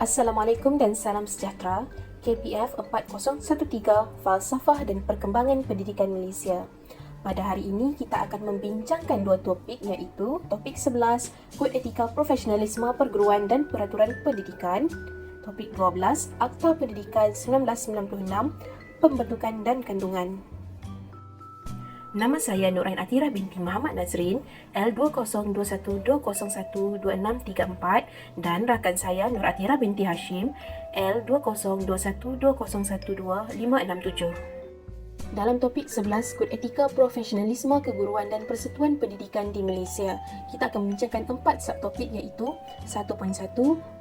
Assalamualaikum dan salam sejahtera. KPF 4013 Falsafah dan Perkembangan Pendidikan Malaysia. Pada hari ini kita akan membincangkan dua topik, iaitu topik 11 Kod Etika Profesionalisme Perguruan dan Peraturan Pendidikan, topik 12 Akta Pendidikan 1996 Pembentukan dan Kandungan. Nama saya Nur Ain Atira binti Muhammad Nazrin, L2021201263 dan rakan saya Nur Atira binti Hashim, L202120125667. Dalam topik 11 Kod Etika Profesionalisme Keguruan dan Persatuan Pendidikan di Malaysia, kita akan membincangkan 4 subtopik, iaitu 1.1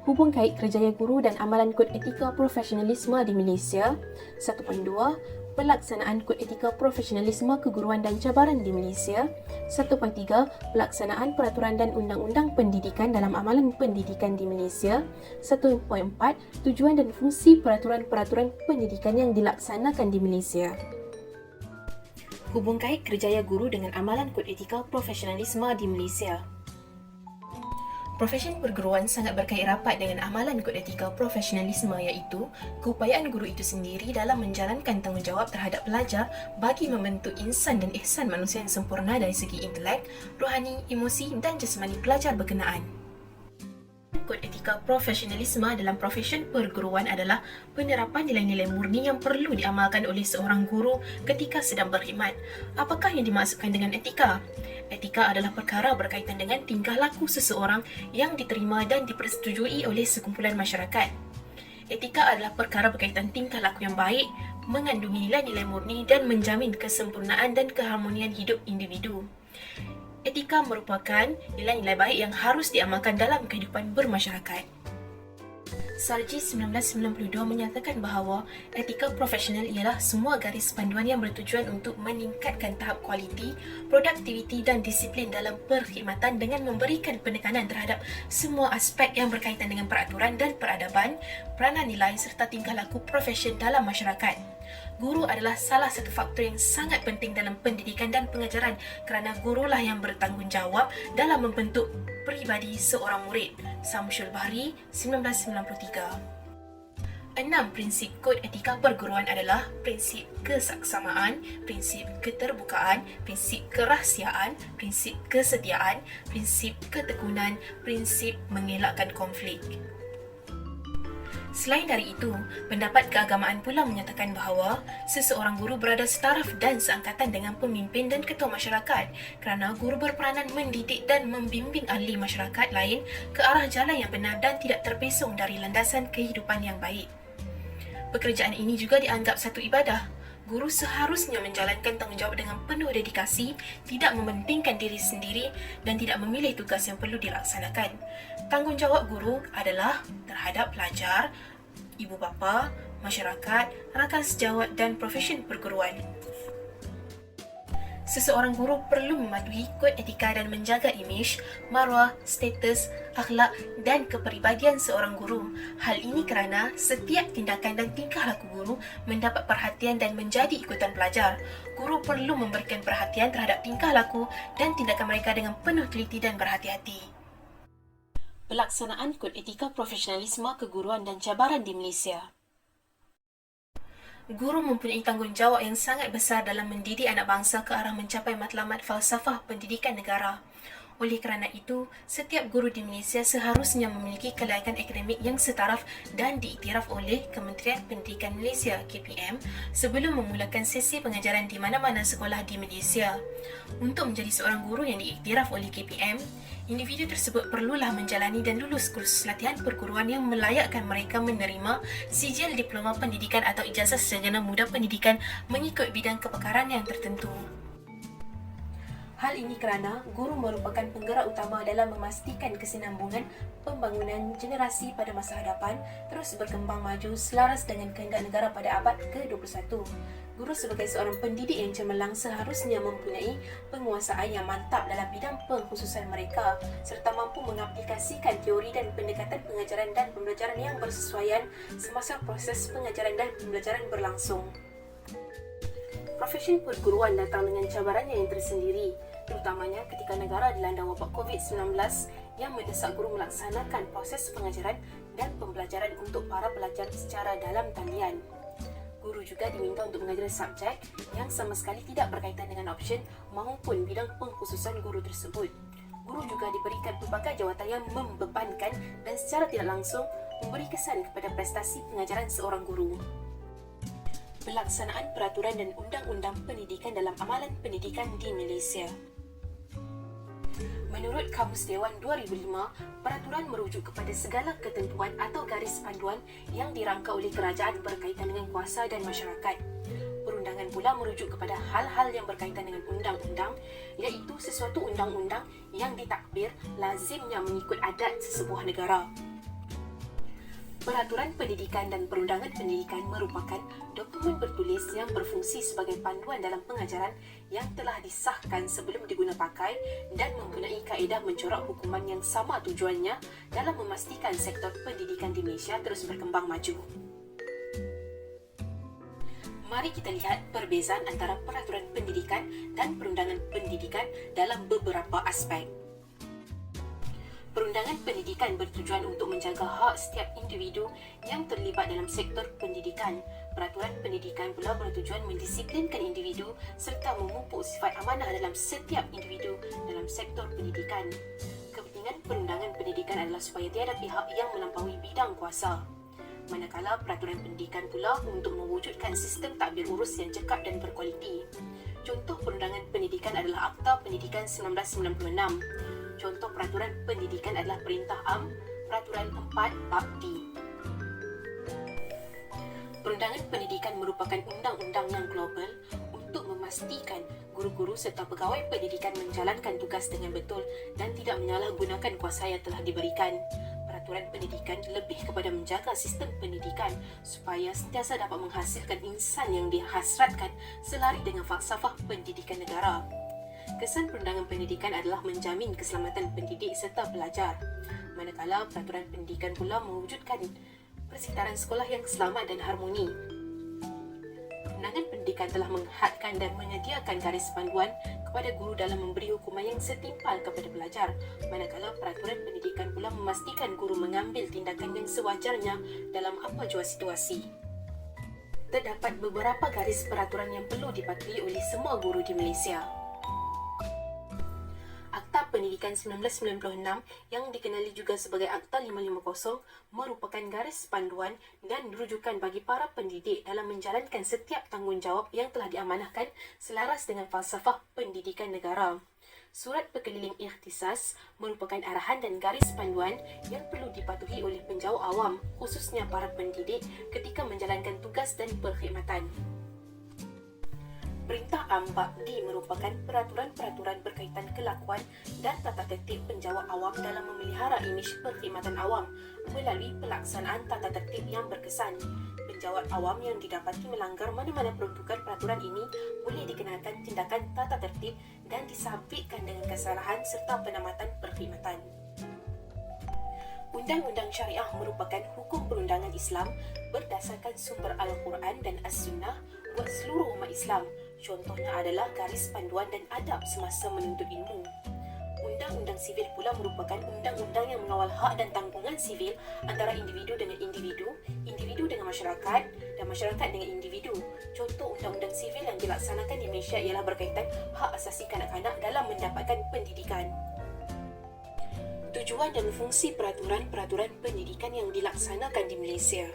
Hubung kait kerjaya guru dan amalan Kod Etika Profesionalisme di Malaysia, 1.2 Pelaksanaan Kod Etika Profesionalisme Keguruan dan Cabaran di Malaysia, 1.3 Pelaksanaan Peraturan dan Undang-Undang Pendidikan dalam amalan pendidikan di Malaysia, 1.4 Tujuan dan fungsi peraturan-peraturan pendidikan yang dilaksanakan di Malaysia. Hubung kait kerjaya guru dengan amalan Kod Etika Profesionalisme di Malaysia. Profesi perguruan sangat berkait rapat dengan amalan Kod Etika Profesionalisme, iaitu keupayaan guru itu sendiri dalam menjalankan tanggungjawab terhadap pelajar bagi membentuk insan dan ihsan manusia yang sempurna dari segi intelek, rohani, emosi dan jasmani pelajar berkenaan. Kod Etika Profesionalisme dalam profesi perguruan adalah penerapan nilai-nilai murni yang perlu diamalkan oleh seorang guru ketika sedang berkhidmat. Apakah yang dimaksudkan dengan etika? Etika adalah perkara berkaitan dengan tingkah laku seseorang yang diterima dan dipersetujui oleh sekumpulan masyarakat. Etika adalah perkara berkaitan tingkah laku yang baik, mengandungi nilai-nilai murni dan menjamin kesempurnaan dan keharmonian hidup individu. Etika merupakan nilai-nilai baik yang harus diamalkan dalam kehidupan bermasyarakat. Sarji 1992 menyatakan bahawa etika profesional ialah semua garis panduan yang bertujuan untuk meningkatkan tahap kualiti, produktiviti dan disiplin dalam perkhidmatan dengan memberikan penekanan terhadap semua aspek yang berkaitan dengan peraturan dan peradaban, peranan nilai serta tingkah laku profesion dalam masyarakat. Guru adalah salah satu faktor yang sangat penting dalam pendidikan dan pengajaran kerana gurulah yang bertanggungjawab dalam membentuk peribadi seorang murid. Samsul Bahri, 1993. 6 prinsip kod etika perguruan adalah prinsip kesaksamaan, prinsip keterbukaan, prinsip kerahsiaan, prinsip kesetiaan, prinsip ketekunan, prinsip mengelakkan konflik. Selain dari itu, pendapat keagamaan pula menyatakan bahawa seseorang guru berada setaraf dan seangkatan dengan pemimpin dan ketua masyarakat kerana guru berperanan mendidik dan membimbing ahli masyarakat lain ke arah jalan yang benar dan tidak terpesong dari landasan kehidupan yang baik. Pekerjaan ini juga dianggap satu ibadah. Guru seharusnya menjalankan tanggungjawab dengan penuh dedikasi, tidak mementingkan diri sendiri dan tidak memilih tugas yang perlu dilaksanakan. Tanggungjawab guru adalah terhadap pelajar, ibu bapa, masyarakat, rakan sejawat dan profesi perguruan. Seseorang guru perlu mematuhi kod etika dan menjaga imej, maruah, status, akhlak dan kepribadian seorang guru. Hal ini kerana setiap tindakan dan tingkah laku guru mendapat perhatian dan menjadi ikutan pelajar. Guru perlu memberikan perhatian terhadap tingkah laku dan tindakan mereka dengan penuh teliti dan berhati-hati. Pelaksanaan Kod Etika Profesionalisme Keguruan dan Cabaran di Malaysia. Guru mempunyai tanggungjawab yang sangat besar dalam mendidik anak bangsa ke arah mencapai matlamat falsafah pendidikan negara. Oleh kerana itu, setiap guru di Malaysia seharusnya memiliki kelayakan akademik yang setaraf dan diiktiraf oleh Kementerian Pendidikan Malaysia (KPM) sebelum memulakan sesi pengajaran di mana-mana sekolah di Malaysia. Untuk menjadi seorang guru yang diiktiraf oleh KPM, individu tersebut perlulah menjalani dan lulus kursus latihan perguruan yang melayakkan mereka menerima sijil diploma pendidikan atau ijazah sarjana muda pendidikan mengikut bidang kepakaran yang tertentu. Hal ini kerana guru merupakan penggerak utama dalam memastikan kesinambungan pembangunan generasi pada masa hadapan terus berkembang maju selaras dengan kehendak negara pada abad ke-21. Guru sebagai seorang pendidik yang cemerlang seharusnya mempunyai penguasaan yang mantap dalam bidang pengkhususan mereka serta mampu mengaplikasikan teori dan pendekatan pengajaran dan pembelajaran yang bersesuaian semasa proses pengajaran dan pembelajaran berlangsung. Profesi perguruan datang dengan cabarannya yang tersendiri, terutamanya ketika negara dilanda wabak COVID-19 yang mendesak guru melaksanakan proses pengajaran dan pembelajaran untuk para pelajar secara dalam talian. Guru juga diminta untuk mengajar subjek yang sama sekali tidak berkaitan dengan option maupun bidang pengkhususan guru tersebut. Guru juga diberikan pelbagai jawatan yang membebankan dan secara tidak langsung memberi kesan kepada prestasi pengajaran seorang guru. Pelaksanaan peraturan dan undang-undang pendidikan dalam amalan pendidikan di Malaysia. Menurut Kamus Dewan 2005, peraturan merujuk kepada segala ketentuan atau garis panduan yang dirangka oleh kerajaan berkaitan dengan kuasa dan masyarakat. Perundangan pula merujuk kepada hal-hal yang berkaitan dengan undang-undang, iaitu sesuatu undang-undang yang ditakbir lazimnya mengikut adat sesebuah negara. Peraturan pendidikan dan perundangan pendidikan merupakan dokumen bertulis yang berfungsi sebagai panduan dalam pengajaran yang telah disahkan sebelum diguna pakai dan mempunyai kaedah mencorak hukuman yang sama tujuannya dalam memastikan sektor pendidikan di Malaysia terus berkembang maju. Mari kita lihat perbezaan antara peraturan pendidikan dan perundangan pendidikan dalam beberapa aspek. Perundangan pendidikan bertujuan untuk menjaga hak setiap individu yang terlibat dalam sektor pendidikan. Peraturan pendidikan pula bertujuan mendisiplinkan individu serta memupuk sifat amanah dalam setiap individu dalam sektor pendidikan. Kepentingan perundangan pendidikan adalah supaya tiada pihak yang melampaui bidang kuasa. Manakala peraturan pendidikan pula untuk mewujudkan sistem tadbir urus yang cekap dan berkualiti. Contoh perundangan pendidikan adalah Akta Pendidikan 1996. Contoh peraturan pendidikan adalah Perintah Am Peraturan 4 Bab D. Perundangan pendidikan merupakan undang-undang yang global untuk memastikan guru-guru serta pegawai pendidikan menjalankan tugas dengan betul dan tidak menyalahgunakan kuasa yang telah diberikan. Peraturan pendidikan lebih kepada menjaga sistem pendidikan supaya sentiasa dapat menghasilkan insan yang dihasratkan selari dengan falsafah pendidikan negara. Kesan perundangan pendidikan adalah menjamin keselamatan pendidik serta pelajar. Manakala peraturan pendidikan pula mewujudkan persekitaran sekolah yang selamat dan harmoni. Perundangan pendidikan telah menghadkan dan menyediakan garis panduan kepada guru dalam memberi hukuman yang setimpal kepada pelajar. Manakala peraturan pendidikan pula memastikan guru mengambil tindakan yang sewajarnya dalam apa jua situasi. Terdapat beberapa garis peraturan yang perlu dipatuhi oleh semua guru di Malaysia. Akta Pendidikan 1996 yang dikenali juga sebagai Akta 550 merupakan garis panduan dan rujukan bagi para pendidik dalam menjalankan setiap tanggungjawab yang telah diamanahkan selaras dengan falsafah pendidikan negara. Surat Perkeliling Ikhtisas merupakan arahan dan garis panduan yang perlu dipatuhi oleh penjauh awam, khususnya para pendidik ketika menjalankan tugas dan perkhidmatan. Perintah Am Bab D merupakan peraturan-peraturan berkaitan kelakuan dan tata tertib penjawat awam dalam memelihara imej perkhidmatan awam melalui pelaksanaan tata tertib yang berkesan. Penjawat awam yang didapati melanggar mana-mana peruntukan peraturan ini boleh dikenakan tindakan tata tertib dan disabitkan dengan kesalahan serta penamatan perkhidmatan. Undang-undang syariah merupakan hukum perundangan Islam berdasarkan sumber Al-Quran dan As-Sunnah buat seluruh umat Islam. Contohnya adalah garis panduan dan adab semasa menuntut ilmu. Undang-undang sivil pula merupakan undang-undang yang mengawal hak dan tanggungan sivil antara individu dengan individu, individu dengan masyarakat dan masyarakat dengan individu. Contoh undang-undang sivil yang dilaksanakan di Malaysia ialah berkaitan hak asasi kanak-kanak dalam mendapatkan pendidikan. Tujuan dan fungsi peraturan-peraturan pendidikan yang dilaksanakan di Malaysia.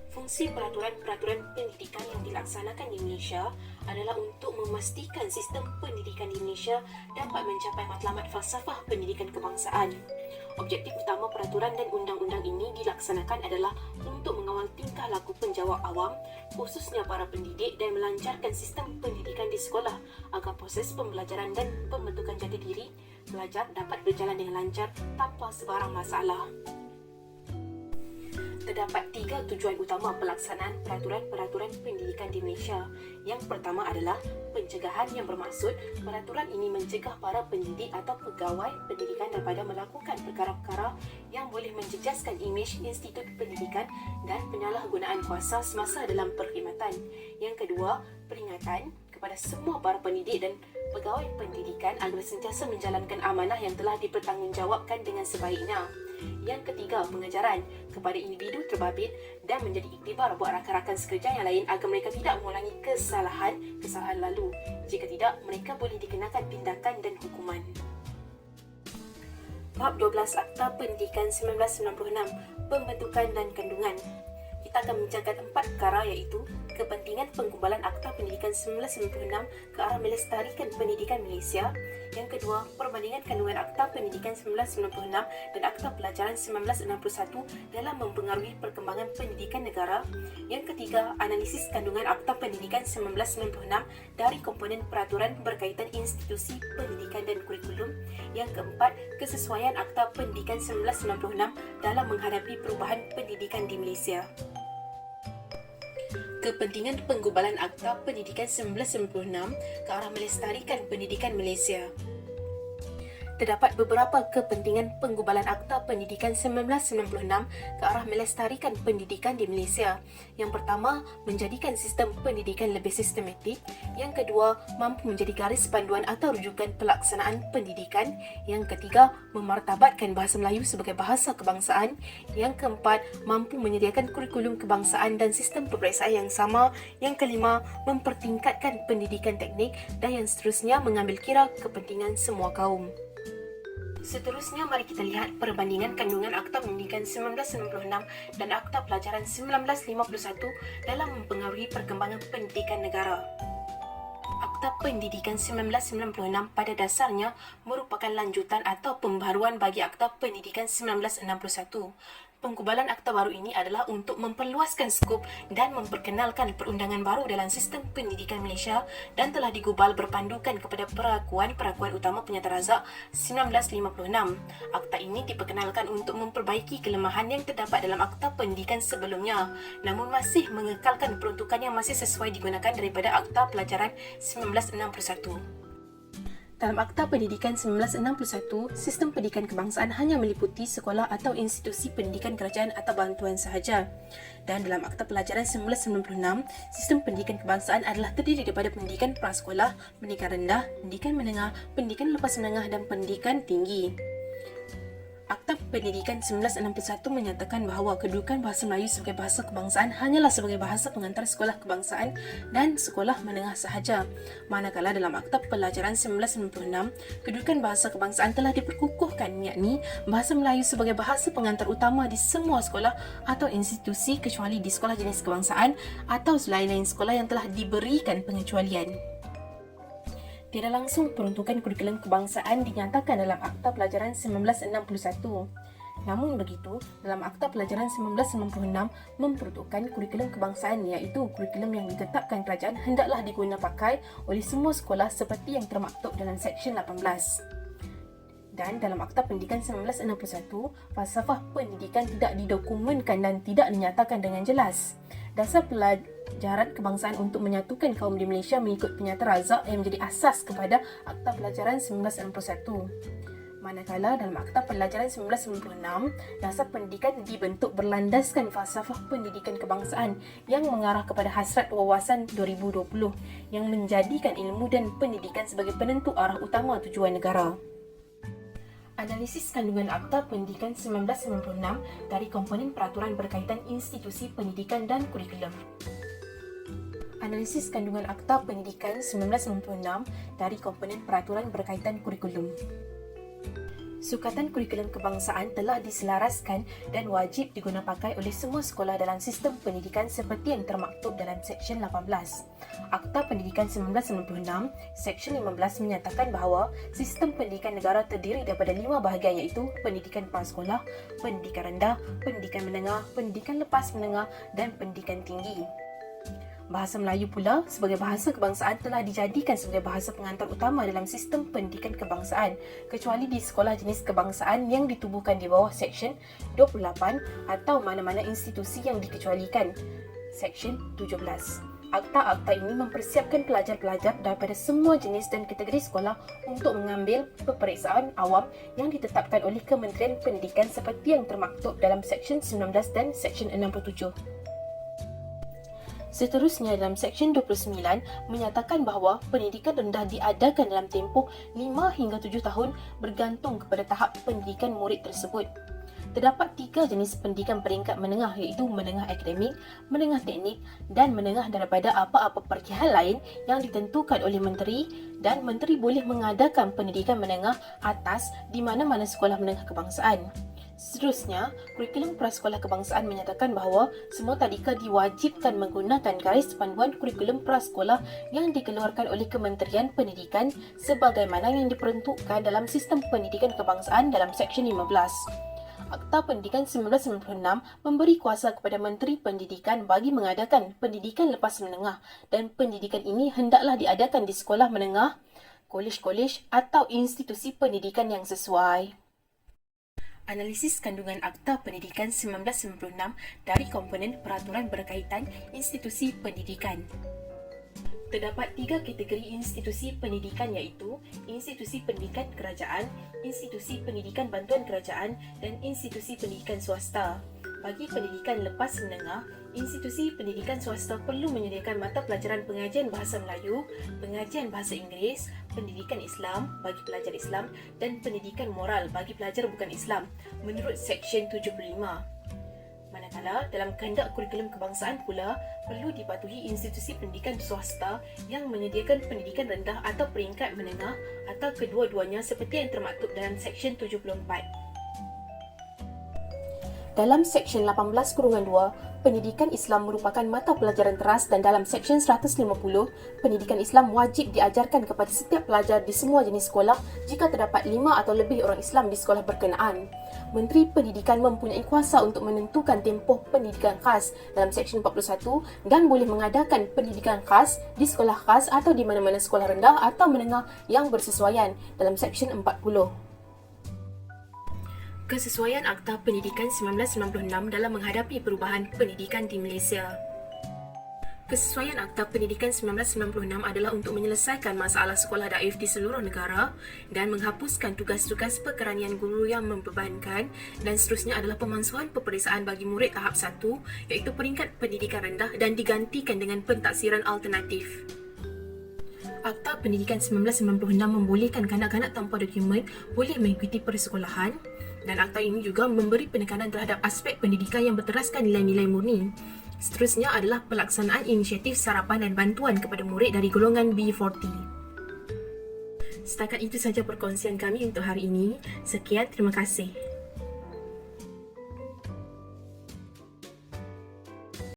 Fungsi peraturan-peraturan pendidikan yang dilaksanakan di Malaysia adalah untuk memastikan sistem pendidikan di Malaysia dapat mencapai matlamat falsafah pendidikan kebangsaan. Objektif utama peraturan dan undang-undang ini dilaksanakan adalah untuk mengawal tingkah laku penjawat awam, khususnya para pendidik, dan melancarkan sistem pendidikan di sekolah agar proses pembelajaran dan pembentukan jati diri pelajar dapat berjalan dengan lancar tanpa sebarang masalah. Terdapat 3 tujuan utama pelaksanaan peraturan-peraturan pendidikan di Malaysia. Yang pertama adalah pencegahan, yang bermaksud peraturan ini mencegah para pendidik atau pegawai pendidikan daripada melakukan perkara-perkara yang boleh menjejaskan imej institut pendidikan dan penyalahgunaan kuasa semasa dalam perkhidmatan. Yang kedua, peringatan kepada semua para pendidik dan pegawai pendidikan agar sentiasa menjalankan amanah yang telah dipertanggungjawabkan dengan sebaiknya. Yang ketiga, pengajaran kepada individu terbabit dan menjadi iktibar buat rakan-rakan sekerja yang lain agar mereka tidak mengulangi kesalahan lalu. Jika tidak, mereka boleh dikenakan tindakan dan hukuman. Bab 12 Akta Pendidikan 1996, Pembentukan dan Kandungan. Kita akan mencatat 4 perkara iaitu kepentingan penggubalan Akta Pendidikan 1996 ke arah melestarikan pendidikan Malaysia. Yang kedua, perbandingan kandungan Akta Pendidikan 1996 dan Akta Pelajaran 1961 dalam mempengaruhi perkembangan pendidikan negara. Yang ketiga, analisis kandungan Akta Pendidikan 1996 dari komponen peraturan berkaitan institusi pendidikan dan kurikulum. Yang keempat, kesesuaian Akta Pendidikan 1996 dalam menghadapi perubahan pendidikan di Malaysia. Kepentingan penggubalan Akta Pendidikan 1996 ke arah melestarikan pendidikan Malaysia. Terdapat beberapa kepentingan penggubalan Akta Pendidikan 1996 ke arah melestarikan pendidikan di Malaysia. Yang pertama, menjadikan sistem pendidikan lebih sistematik. Yang kedua, mampu menjadi garis panduan atau rujukan pelaksanaan pendidikan. Yang ketiga, memartabatkan bahasa Melayu sebagai bahasa kebangsaan. Yang keempat, mampu menyediakan kurikulum kebangsaan dan sistem peperiksaan yang sama. Yang kelima, mempertingkatkan pendidikan teknik. Dan yang seterusnya, mengambil kira kepentingan semua kaum. Seterusnya, mari kita lihat perbandingan kandungan Akta Pendidikan 1996 dan Akta Pelajaran 1951 dalam mempengaruhi perkembangan pendidikan negara. Akta Pendidikan 1996 pada dasarnya merupakan lanjutan atau pembaharuan bagi Akta Pendidikan 1961. Penggubalan akta baru ini adalah untuk memperluaskan skop dan memperkenalkan perundangan baru dalam sistem pendidikan Malaysia dan telah digubal berpandukan kepada perakuan utama Penyataan Razak 1956. Akta ini diperkenalkan untuk memperbaiki kelemahan yang terdapat dalam akta pendidikan sebelumnya, namun masih mengekalkan peruntukan yang masih sesuai digunakan daripada Akta Pelajaran 1961. Dalam Akta Pendidikan 1961, sistem pendidikan kebangsaan hanya meliputi sekolah atau institusi pendidikan kerajaan atau bantuan sahaja. Dan dalam Akta Pelajaran 1996, sistem pendidikan kebangsaan adalah terdiri daripada pendidikan prasekolah, pendidikan rendah, pendidikan menengah, pendidikan lepas menengah dan pendidikan tinggi. Akta Pendidikan 1961 menyatakan bahawa kedudukan bahasa Melayu sebagai bahasa kebangsaan hanyalah sebagai bahasa pengantar sekolah kebangsaan dan sekolah menengah sahaja. Manakala dalam Akta Pelajaran 1996, kedudukan bahasa kebangsaan telah diperkukuhkan, yakni bahasa Melayu sebagai bahasa pengantar utama di semua sekolah atau institusi kecuali di sekolah jenis kebangsaan atau selain-lain sekolah yang telah diberikan pengecualian. Tidak langsung peruntukan kurikulum kebangsaan dinyatakan dalam Akta Pelajaran 1961. Namun begitu, dalam Akta Pelajaran 1996 memperuntukkan kurikulum kebangsaan iaitu kurikulum yang ditetapkan kerajaan hendaklah digunakan pakai oleh semua sekolah seperti yang termaktub dalam Seksyen 18. Dan dalam Akta Pendidikan 1961, falsafah pendidikan tidak didokumenkan dan tidak dinyatakan dengan jelas. Dasar pelajaran kebangsaan untuk menyatukan kaum di Malaysia mengikut Penyataan Razak yang menjadi asas kepada Akta Pelajaran 1961. Manakala dalam Akta Pelajaran 1996, dasar pendidikan dibentuk berlandaskan falsafah pendidikan kebangsaan yang mengarah kepada hasrat wawasan 2020 yang menjadikan ilmu dan pendidikan sebagai penentu arah utama tujuan negara. Analisis kandungan Akta Pendidikan 1996 dari komponen peraturan berkaitan institusi pendidikan dan kurikulum. Analisis kandungan Akta Pendidikan 1996 dari komponen peraturan berkaitan kurikulum. Sukatan kurikulum kebangsaan telah diselaraskan dan wajib digunapakai oleh semua sekolah dalam sistem pendidikan seperti yang termaktub dalam Seksyen 18. Akta Pendidikan 1996, Seksyen 15 menyatakan bahawa sistem pendidikan negara terdiri daripada 5 bahagian iaitu pendidikan prasekolah, pendidikan rendah, pendidikan menengah, pendidikan lepas menengah dan pendidikan tinggi. Bahasa Melayu pula sebagai bahasa kebangsaan telah dijadikan sebagai bahasa pengantar utama dalam sistem pendidikan kebangsaan kecuali di sekolah jenis kebangsaan yang ditubuhkan di bawah Seksyen 28 atau mana-mana institusi yang dikecualikan. Seksyen 17. Akta-akta ini mempersiapkan pelajar-pelajar daripada semua jenis dan kategori sekolah untuk mengambil peperiksaan awam yang ditetapkan oleh Kementerian Pendidikan seperti yang termaktub dalam Seksyen 19 dan Seksyen 67. Seterusnya dalam Seksyen 29 menyatakan bahawa pendidikan rendah diadakan dalam tempoh 5 hingga 7 tahun bergantung kepada tahap pendidikan murid tersebut. Terdapat 3 jenis pendidikan peringkat menengah iaitu menengah akademik, menengah teknik dan menengah daripada apa-apa perkihal lain yang ditentukan oleh menteri, dan menteri boleh mengadakan pendidikan menengah atas di mana-mana sekolah menengah kebangsaan. Seterusnya, kurikulum prasekolah kebangsaan menyatakan bahawa semua tadika diwajibkan menggunakan garis panduan kurikulum prasekolah yang dikeluarkan oleh Kementerian Pendidikan sebagaimana yang diperuntukkan dalam sistem pendidikan kebangsaan dalam Seksyen 15. Akta Pendidikan 1996 memberi kuasa kepada Menteri Pendidikan bagi mengadakan pendidikan lepas menengah, dan pendidikan ini hendaklah diadakan di sekolah menengah, kolej-kolej atau institusi pendidikan yang sesuai. Analisis kandungan Akta Pendidikan 1996 dari komponen peraturan berkaitan institusi pendidikan. Terdapat 3 kategori institusi pendidikan iaitu institusi pendidikan kerajaan, institusi pendidikan bantuan kerajaan dan institusi pendidikan swasta. Bagi pendidikan lepas menengah, institusi pendidikan swasta perlu menyediakan mata pelajaran pengajian bahasa Melayu, pengajian bahasa Inggeris, pendidikan Islam bagi pelajar Islam dan pendidikan moral bagi pelajar bukan Islam menurut Seksyen 75. Manakala dalam kehendak kurikulum kebangsaan pula perlu dipatuhi institusi pendidikan swasta yang menyediakan pendidikan rendah atau peringkat menengah atau kedua-duanya seperti yang termaktub dalam Seksyen 74. Dalam Seksyen 18-2, pendidikan Islam merupakan mata pelajaran teras dan dalam Seksyen 150, pendidikan Islam wajib diajarkan kepada setiap pelajar di semua jenis sekolah jika terdapat 5 atau lebih orang Islam di sekolah berkenaan. Menteri Pendidikan mempunyai kuasa untuk menentukan tempoh pendidikan khas dalam Seksyen 41 dan boleh mengadakan pendidikan khas di sekolah khas atau di mana-mana sekolah rendah atau menengah yang bersesuaian dalam Seksyen 40. Kesesuaian Akta Pendidikan 1996 dalam menghadapi perubahan pendidikan di Malaysia. Kesesuaian Akta Pendidikan 1996 adalah untuk menyelesaikan masalah sekolah daif di seluruh negara dan menghapuskan tugas-tugas pekeranian guru yang membebankan, dan seterusnya adalah pemansuhan peperiksaan bagi murid tahap 1 iaitu peringkat pendidikan rendah dan digantikan dengan pentaksiran alternatif. Akta Pendidikan 1996 membolehkan kanak-kanak tanpa dokumen boleh mengikuti persekolahan, dan akta ini juga memberi penekanan terhadap aspek pendidikan yang berteraskan nilai-nilai murni. Seterusnya adalah pelaksanaan inisiatif sarapan dan bantuan kepada murid dari golongan B40. Setakat itu sahaja perkongsian kami untuk hari ini. Sekian, terima kasih.